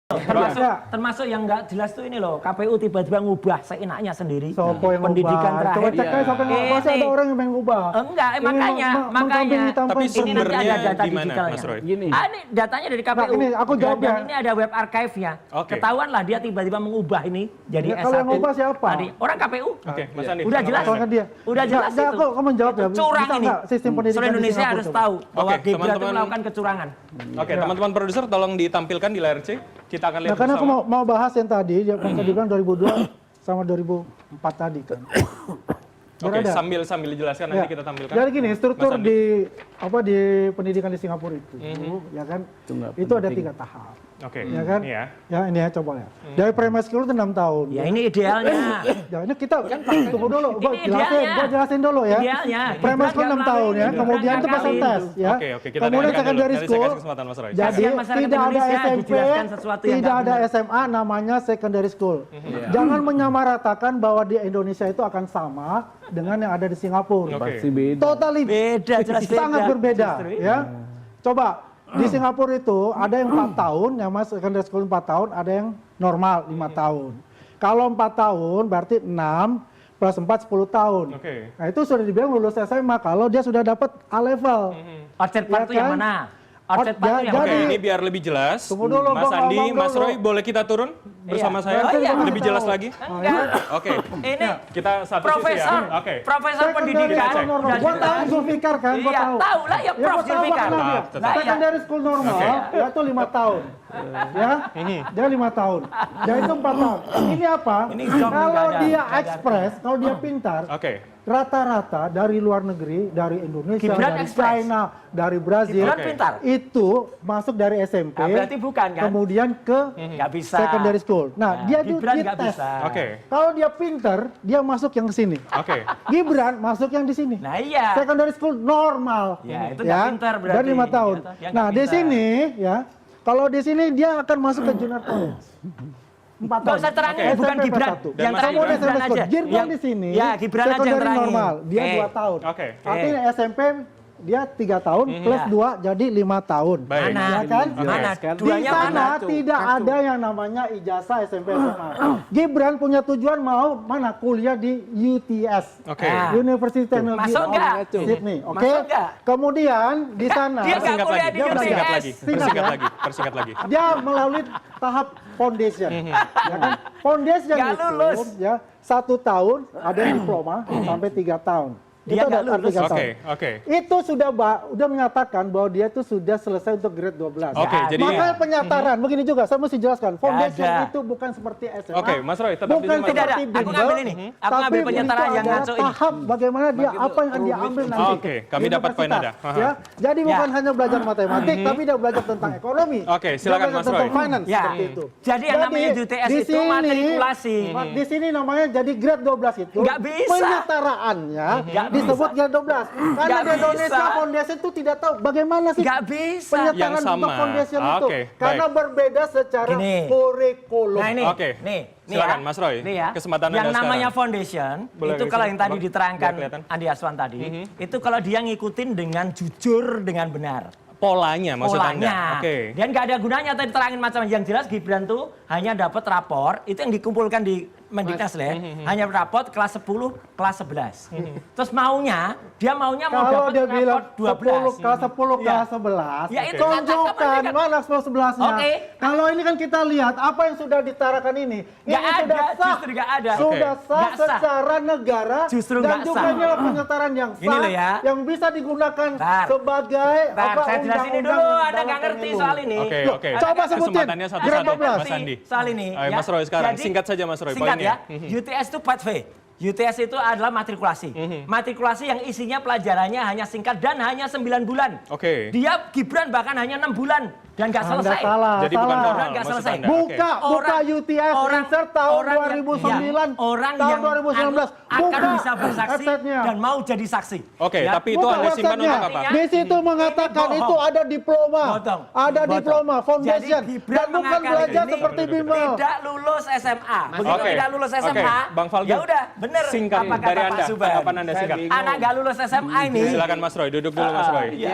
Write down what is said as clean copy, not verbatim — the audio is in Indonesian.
Termasuk yang nggak jelas tuh ini loh, KPU tiba-tiba ngubah seenaknya sendiri. Sopo yang pendidikan ngubah? terakhir. Coba cek aja sampai masih ada orang yang ngubah. Enggak, makanya. Tapi ini nanti ada data di mana, digitalnya. Mas Roy? Ini datanya dari KPU. Nah, ini aku jawab dan ya. ini ada web archive-nya. Ketahuan lah dia tiba-tiba mengubah ini jadi S1. Kalau yang ngubah siapa? Orang KPU. Oke, Mas Andi. Udah jelas. Dia. Udah jelas itu. Kok kamu jawab ya? Curang ini. Sistem pendidikan seluruh Indonesia harus tahu bahwa Oke, Gibran itu teman-teman. melakukan kecurangan. Oke, teman-teman produser tolong ditampilkan di layar C. Kita akan lihat Nah, karena aku bersama. mau bahas yang tadi, yang tadi bilang 2002 sama 2004 tadi kan. Oke, Berada. sambil dijelaskan Ya. nanti kita tampilkan. Jadi gini, struktur Mas Andi. di pendidikan di Singapura itu, ya kan, itu ada 3 tahap. Oke. Ya kan? Iya. Ya ini ya coba ya. Dari primary school itu 6 tahun. Ya ini idealnya. Ya ini kita tunggu dulu, Ini gua jelasin dulu ya. Idealnya. Primary school 6 tahun ya, kemudian itu pasang tes ya. Oke, kita Kemudian dengarkan dulu. secondary Nanti saya school. kasih kesempatan Mas Roy. Jadi Kasihan masyarakat tidak ada Indonesia SMP, dijelaskan sesuatu yang tidak nggak ada benar. SMA, namanya secondary school. Jangan menyamaratakan bahwa di Indonesia itu akan sama dengan yang ada di Singapura. Oke. Totally Beda, jelas beda. sangat berbeda Justru ya. Coba di Singapura itu ada yang 4 tahun, yang masuk secondary school 4 tahun, ada yang normal 5 tahun. Kalau 4 tahun berarti 6 plus 4 10 tahun. Oke. Nah itu sudah dibilang lulus SMA kalau dia sudah dapat A level. Outset part Ya itu yang kan? mana? Outset part itu yang Oke, Jadi- ini biar lebih jelas. Tunggu dulu, Mas Bang, Andi, ngomong Mas dulu. Roy, boleh kita turun bersama saya? Oh, iya. Lebih jelas lagi? Enggak. Oke. Ini Kita satu profesor, sisi ya. Oke. profesor pendidikan. Kita cek. normal. Udah Gua jelas. tahu Zulfikar kan, gua Iya, tahu. tahu lah ya Prof gua tahu Zulfikar. kenapa dia. Tetap. Nah, iya. Secondary school normal Oke. ya itu 5 tahun. Ya, dia 5 tahun. Dia itu 4 tahun. Ini apa? Ini zong Kalau nggak ada. dia ekspres, kalau dia pintar, Oke. rata-rata dari luar negeri, dari Indonesia, Gibran dari ekspres. China, dari Brazil, Gibran Oke. pintar. itu masuk dari SMP, Nah, berarti bukan kan? kemudian ke Nggak bisa. secondary school. Nah, dia itu Gibran nggak dites. bisa. Oke. Kalau dia pintar, dia masuk yang ke sini. Oke. Gibran masuk yang di sini. Nah iya. Secondary school normal. Ya, itu nggak pintar berarti. Dan 5 tahun. Ya, dia nggak Nah, di pintar. sini ya, kalau di sini dia akan masuk ke junior college. 4 Nggak tahun. usah terangin, Oke. bukan SMP Gibran. satu. Dan Yang Mas terangin Gibran Gibran aja. Gibran di sini. Ya, Gibran aja yang secondary terangin. normal, dia 2 tahun. Oke. Artinya SMP dia 3 tahun plus Ya. 2 jadi 5 tahun. Baik. Mana? Ya kan? Mana? Di Duanya sana mana tuh? tidak ada yang namanya ijazah SMP SMA. Gibran punya tujuan mau mana kuliah di UTS. Oke. Ah. University Technology Masuk of nggak? Sydney. Oke. Masuk nggak? Kemudian di sana Dia nggak Persingkat kuliah lagi. di Persingkat UTS. lagi. Persingkat lagi. dia melalui tahap foundation. Ya kan? Foundation Nggak itu lulus. ya 1 tahun ada yang diploma sampai 3 tahun. Dia Itu nggak ada lulus. 3 tahun. Oke. Itu sudah menyatakan bahwa dia itu sudah selesai untuk grade 12. Oke, jadi Makanya penyataran begini juga saya mesti jelaskan. Foundation ada. itu bukan seperti SMA. Oke, Mas Roy, tetap di bukan sini, Mas Tidak ada. seperti Aku bimbel, ngambil ini. Aku tapi ngambil penyetaraan itu yang adalah ngaco ini. tahap bagaimana dia apa yang akan dia ambil nanti. Oke, kami di dapat poin universitas, Anda. Aha. Ya. Jadi bukan Ya. hanya belajar matematik, tapi dia belajar tentang ekonomi. Oke, Dia silakan, belajar Mas tentang Roy. finance Ya. seperti itu. Jadi yang namanya UTS di itu matrikulasi. Di sini namanya jadi grade 12 itu. Nggak bisa. Penyetaraannya Nggak disebut grade 12. Karena Nggak di Indonesia bisa. foundation itu tidak tahu bagaimana sih Nggak bisa. penyetaran Yang sama. untuk foundation itu. Oke, Karena baik. berbeda secara Gini. kurikulum. Nah ini, Oke. nih Silakan, ya. Mas Roy. Nih ya. Kesempatan yang Anda namanya sekarang. foundation Boleh itu di kalau sini, yang tadi Bang. diterangkan Biar kelihatan. Andi Aswan tadi, itu kalau dia ngikutin dengan jujur dengan benar. Polanya maksud Anda. Polanya. Oke. Dan nggak ada gunanya tadi terangin macam yang jelas Gibran tuh hanya dapat rapor itu yang dikumpulkan di Mendiknas hanya raport kelas 10, kelas 11. Terus dia maunya mau Kalau dapat dia bilang raport 10, 12. kelas 10, Ya. kelas 11, Ya, itu kan tunjukkan tangkapan mana 10, 11-nya. Oke. Kalau ini kan kita lihat apa yang sudah ditarakan ini. Nggak Ini ada, sudah sah. justru nggak ada. Sudah Oke. sah Nggak sah. secara negara. Justru dan nggak juga sah. ini adalah penyetaran yang Ini sah. loh ya. Yang bisa digunakan Bentar. sebagai Saya jelasin ini dulu, Anda dalam nggak ngerti pemilu. soal ini. Oke, Loh, oke. coba sebutin. Kesempatannya Grade satu-satu, 12. Mas Andi. Soal ini. Ayo, Mas Roy sekarang. Singkat saja, Mas Roy, Singkat poinnya. ya. UTS itu part V. UTS itu adalah matrikulasi. Matrikulasi yang isinya pelajarannya hanya singkat dan hanya 9 bulan. Oke. Dia Gibran bahkan hanya 6 bulan dan nggak Anda selesai. salah. Jadi bukan salah. formal Nggak maksud selesai. Anda. Buka, Oke. buka UTS insert tahun 2009, orang tahun yang 2019. akan Buka bisa bersaksi website-nya. dan mau jadi saksi. Oke, Ya. tapi itu Buka Anda simpan website-nya. untuk apa? Artinya, Di situ mengatakan ini itu bohong. ada diploma, Bohong. ada Bohong. diploma, foundation, Jadi Gibran dan bukan mengakali belajar ini seperti bimbel. tidak lulus SMA. Begitu Oke. tidak lulus Oke, SMA, Bang Faldo. ya udah bener Singkat apa kata dari Pak Anda. Subhan. Tanggapan Anda singkat. Anak nggak lulus SMA ini. Silakan Mas Roy, duduk dulu Mas Roy. Iya.